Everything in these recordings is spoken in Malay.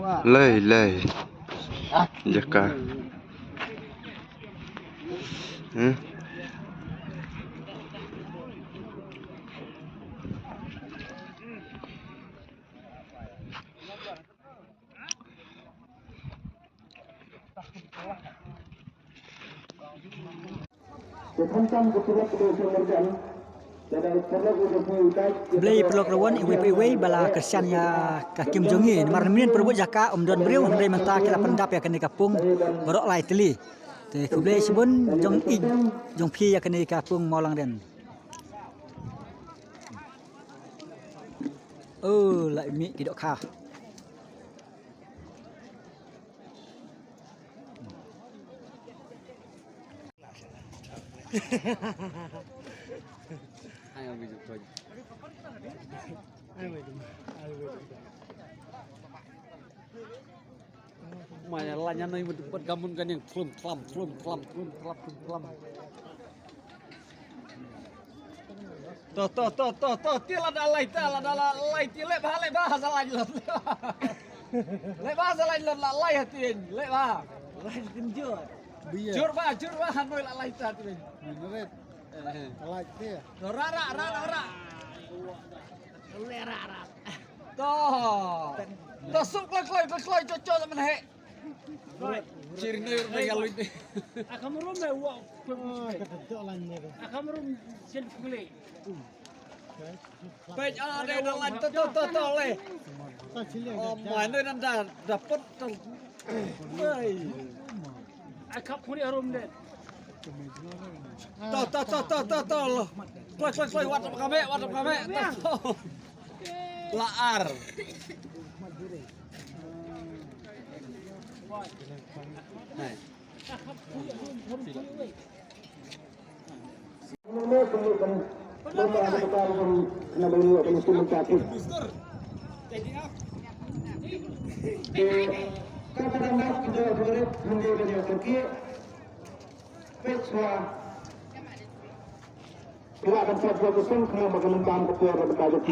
Lei. Jaka. Beli peluk rawan iwi bala kersian ya ka Kim Jong Un marmin perbut jaka Don Briu dari menta kita pendap ya kene kapung borok lai teli te kublei sebun jong pi ya kene kapung maulang den lai mi tidak kah Maya lanya nih bergabung kan yang klum. Toh, tila dalai lek bahasa lain lot. Lek bahasa lain lot lai hatin, lek bah. Lai tinjur. Jur bah hanoi lai hatin. Bener. Lai dia. Rara. Lerara. Toh suk kloi cocok temen he. Cirine regal itu. Akamurum me wa. Akamurum sel kule. Baik ada dalan to le. Oh, mana nanda dapat Woi. Akap kuli arum de. To. Kloi wat kame. Laar.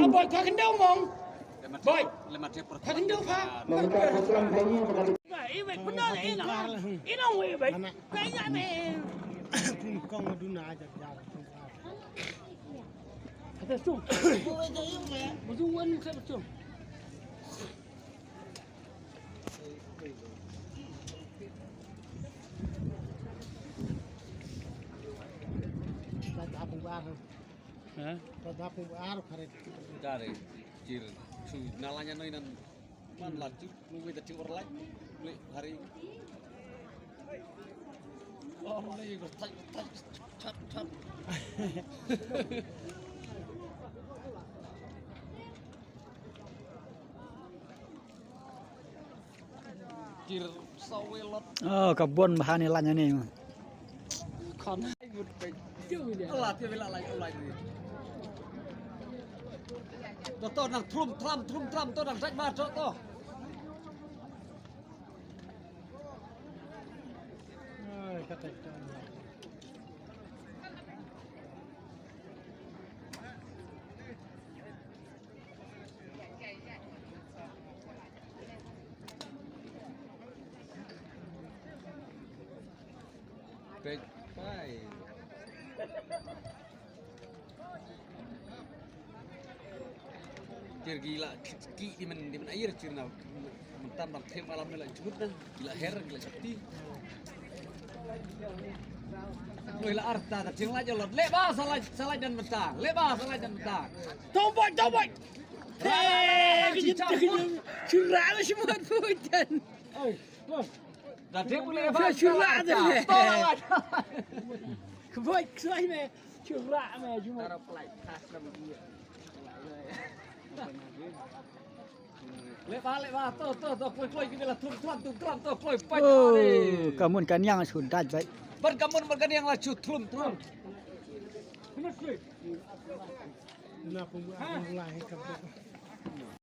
Boy, kau kendau mong. Boy, kau kendau kah? Iwek benar ina iwek. Kayaknya me. Kau ngeduna aja jalan. Kata sung. Betul saya betul. Dari cir nalanya noinan man lanjut lu tadi orang lain hari ini bertaj cat cir sawelot kebun bahan ilanya nih kon Allah dia bilang lagi Toto nang trum to nang rách ba to to. Kata Baik, bye. Cir gila ki di mana air cir nak mentan bang tem alam ni lah cubut dah gila her gila sakti gila arta tak cing lagi lot leba salah dan mentang leba salah dan mentang Tomboi. Curah lah semua hujan. dah dia boleh Curah dah. tolong Boy, saya me curah me cuma. taruh pelai khas nama dia leba to kloi kita lah trum to kloi pai kamun kan yang sudah baik berkamun yang laju trum Kenapa mulai